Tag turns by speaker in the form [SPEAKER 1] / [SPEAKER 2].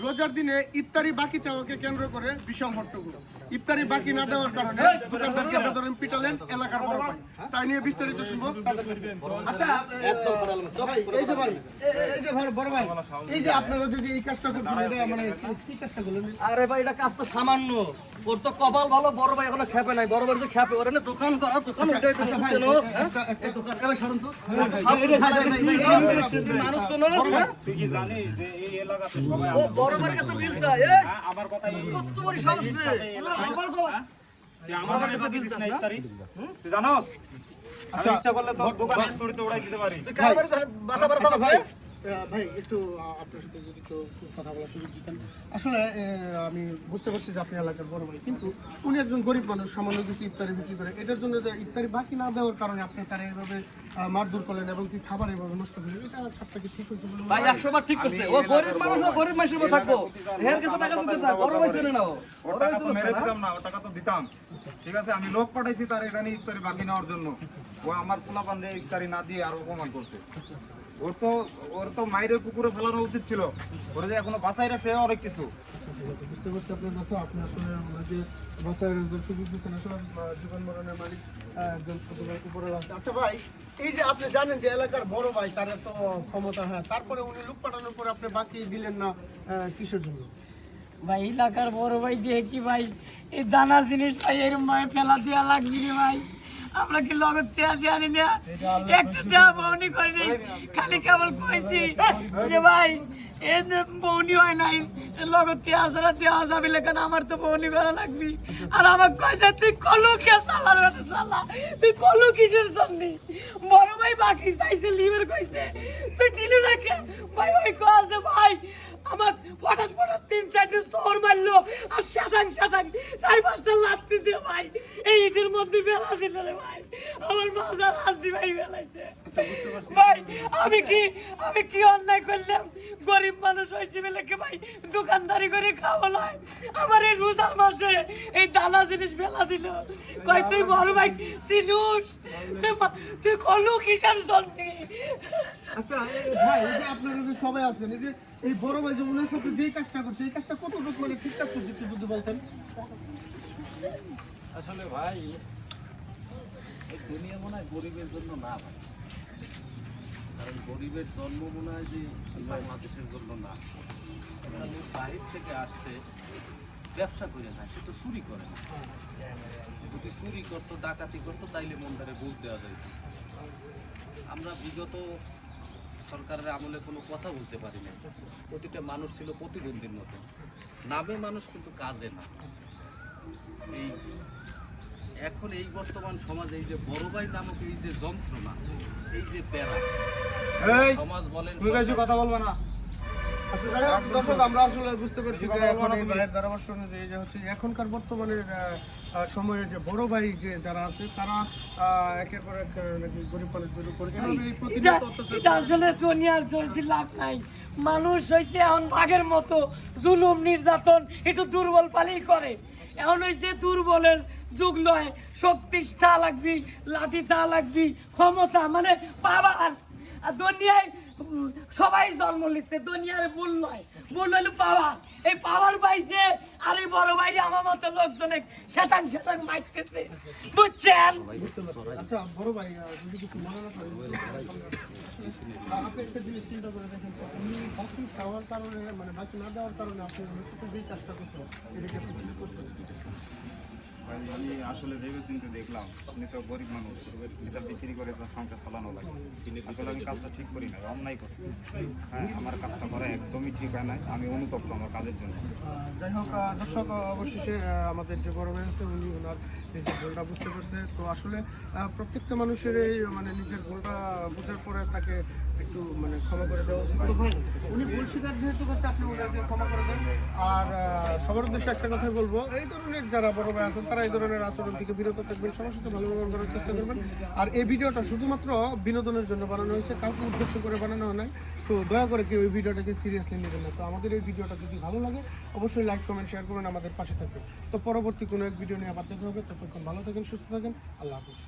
[SPEAKER 1] রোজার দিনে ইফতারি বাকি চাওয়াকে কেন্দ্র করে বিশাল হট্টগোল। ইফতারি বাকি না দেওয়ার কারণে দোকানদারকে বেদরম পিটালেন এলাকার বড় ভাই। তাই নিয়ে বিস্তারিত শুনবো। আচ্ছা এই যে ভাই বড় ভাই, এই যে আপনারা যে এই কাজটা করছেন, এটা মানে কি কাজটা করলেন?
[SPEAKER 2] আরে ভাই এটা কাজটা সামান্য, ওর তো কপাল ভালো, বড় ভাই এখনো খেপে নাই। বড় ভাই যে খেপে, ওর এনে দোকান করা, দোকান উঠাই তো চিনোস, এই দোকান কেমন সারুন তো মানুষ চিনোস।
[SPEAKER 3] তুই কি জানিস যে এই এলাকাতে সবাই
[SPEAKER 2] ও বড় ভাইয়ের কাছে বিল চায়।
[SPEAKER 3] আমার কথা
[SPEAKER 2] কত বড় সাহস রে, আমার গো
[SPEAKER 3] তুই আমার কাছে বিল চাস না ইফতারি? তুই জানোস আমি ইচ্ছা করলে তো দোকানে তুড়িতে উড়াই দিতে পারি।
[SPEAKER 2] তুই কার বাসা বাড়া তো আছে?
[SPEAKER 1] ভাই একটু আপনার সাথে যদি একটু কথা বলার সুযোগ দিতেন। আসলে আমি বুঝতে পারছি যে আপনি এলাকার বড় ভাই, কিন্তু উনি একজন গরিব মানুষ, সামান্য কিছু ইফতারি বিক্রি করে। এটার জন্য যে ইফতারি বাকি না দেওয়ার কারণে আপনি তারা এইভাবে মারধর করলেন এবং কি খাবার এইভাবে নষ্ট করলেন, এটা কাজটা কি ঠিক হয়েছে?
[SPEAKER 2] ভাই 100 বার ঠিক করছে। ও গরিব মানুষ, ও গরিব মানুষের মতো থাকবো। এর কাছে টাকা দিতে চায়, বড় ভাই চেনে না ও।
[SPEAKER 3] ওর টাকা তো মেরে দিতাম না, ওর টাকা তো দিতাম। ঠিক আছে, আমি লোক পাঠাইছি তার এখানে ইফতারি বাকি নেওয়ার জন্য। ও আমার পোলাপান রে ইফতারি না দিয়ে আরো অপমান করছে। ওর তো মায়ের পুকুরে ফেলানো উচিত ছিল, ওরা যে এখনো বাঁচাই রাখছে অনেক কিছু।
[SPEAKER 1] বুঝতে পারছি আপনার কথা। আপনি আসলে যে বাসায় সুযোগ দিচ্ছেন, আসলে জীবন মরণের মালিক একজন উপরে আছে। আচ্ছা ভাই, এই যে আপনি জানেন যে এলাকার বড় ভাই, তার তো ক্ষমতা, হ্যাঁ, তারপরে উনি লোক পাঠানোর পরে আপনি বাকি দিলেন না কিসের জন্য?
[SPEAKER 4] ভাই এলাকার বড় ভাই দিয়ে কি ভাই এই দানা জিনিস ভাই এর মায়ে ফেলা দেওয়া লাগবে রে ভাই। আমরা কি লগত চেয়া দিয়ে আনি না, একটা চা বউনি করিনি, খালি কেবল কইছি যে ভাই এ বউনি হয় নাই, লগত চেয়া ছাড়া দেওয়া যাবে লেখান, আমার তো বউনি করা লাগবি। আর আমার কইছে তুই কলু কে সালার বেটা সালা, তুই কলু কিসের জন্য? বড় ভাই বাকি চাইছে লিভার কইছে, তুই দিলু না কে? ভাই ওই কইছে ভাই আমার ফটাস ফটাস 3-4টা শহর মারলো, আর শাসাং 4-5টা লাত্তি দিয়ে ভাই এই ইটের মধ্যে বেলা দিল রে ভাই। আমার মাজার হাসি ভাই বেলাইছে ভাই। আমি কি অন্যায় করলাম? গরিব মানুষ হয়েছে বলে কি ভাই দোকানদারি করে খাওয়া নয়? আমার এই রোজার মাসে এই দানা জিনিস বেলা দিল। কই তুই বল ভাই সিনুস, তুই কলু কিসের জন্য?
[SPEAKER 1] আচ্ছা ভাই, এই যে আপনারা যে সবাই আছেন, এই যে এই বড় ভাই যে ওনার সাথে যেই কাজটা করছে, এই কাজটা কতটুকু মানে ঠিক কাজ করছে একটু যদি বলতেন।
[SPEAKER 5] আসলে ভাই এই দুনিয়া মনে হয় গরিবের জন্য না ভাই, কারণ গরিবের জন্ম মনে হয় যে বাংলাদেশের জন্য না। বাহির থেকে আসছে ব্যবসা করে না, সে তো চুরি করে না। যদি চুরি করতো, ডাকাতি করতো, তাইলে মনটারে বুঝ দেওয়া যায়। আমরা বিগত সরকারের আমলে কোনো কথা বলতে পারি না। প্রতিটা মানুষ ছিল প্রতিবন্ধীর মতো, নামে মানুষ কিন্তু কাজে না। এই এখন এই বর্তমান সমাজে এই যে বড় ভাই নামক এই যে যন্ত্রণা, এই যে প্যারা, সমাজ বলেন,
[SPEAKER 3] তুই বেশি কথা বলবা না।
[SPEAKER 1] আচ্ছা যাই হোক দর্শক, আমরা আসলে বুঝতে পারছি যে এখন এই ভাইয়ের ধারাভাষ্য অনুযায়ী যে হচ্ছে এখনকার বর্তমানের সময়ে যে বড় ভাই যে যারা আছে, তারা একের পর এক নাকি গরিব মানুষদের উপর
[SPEAKER 4] এটা আসলে দুনিয়ার চলতে লাভ নাই। মানুষ হয়েছে এখন বাঘের মতো, জুলুম নির্যাতন একটু দুর্বল পালেই করে। এখন হয়েছে দুর্বলের যুগ নয়, শক্তি তা লাগবি, লাঠি তা লাগবি, ক্ষমতা মানে পাওয়ার। আর দুনিয়ায় সবাই জন্ম নিচ্ছে, দুনিয়ার ভুল নয়, ভুল হইলো পাওয়ার। এই পাওয়ার পাইছে, আর এই বড় ভাইরে আমার মতো লোকজনে সেটাং মাইতেছে, বুঝছেন?
[SPEAKER 1] আচ্ছা বড় ভাই, যদি কিছু মনে না করেন, আপনি একটা জিনিস চিন্তা করে দেখেন, উনি বাকি খাওয়ার কারণে মানে বাকি না দেওয়ার কারণে আপনি যেই কাজটা করছেন, এটাকে আপনি কি করছেন?
[SPEAKER 3] আমি আসলে ভেবে চিন্তে দেখলাম আপনি তো গরিব মানুষ, এটা বিক্রি করে তো সংসার চালানো লাগে। আসলে আমি কাজটা ঠিক করি না, অন্যায় করছি। হ্যাঁ, আমার কাজটা করা একদমই ঠিক হয় না, আমি অনুতপ্ত আমার কাজের জন্য।
[SPEAKER 1] যাই হোক দর্শক, অবশেষে আমাদের যে বড় ভাই আছে উনি ওনার নিজের ভুলটা বুঝতে পারছে। তো আসলে প্রত্যেকটা মানুষের এই মানে নিজের ভুলটা বোঝার পরে তাকে একটু মানে ক্ষমা করে দেওয়া উচিত। তো ভাই উনি ভুল স্বীকার যেহেতু করছে, আপনি ওনাকে ক্ষমা করে দেন। আর সবার উদ্দেশ্যে একটা কথাই বলবো, এই ধরনের যারা বড় ভাই আছেন তারা এই ধরনের আচরণ থেকে বিরত থাকবেন, সবার সাথে ভালো ব্যবহার করার চেষ্টা করবেন। আর এই ভিডিওটা শুধুমাত্র বিনোদনের জন্য বানানো হয়েছে, কাউকে উদ্দেশ্য করে বানানো হয়। তো দয়া করে কেউ এই ভিডিওটাকে সিরিয়াসলি নেবেন না। তো আমাদের এই ভিডিওটা যদি ভালো লাগে অবশ্যই লাইক কমেন্ট শেয়ার করবেন, আমাদের পাশে থাকবেন। তো পরবর্তী কোনো এক ভিডিও নিয়ে আবার দেখা হবে। ততক্ষণ ভালো থাকেন, সুস্থ থাকেন, আল্লাহ হাফিজ।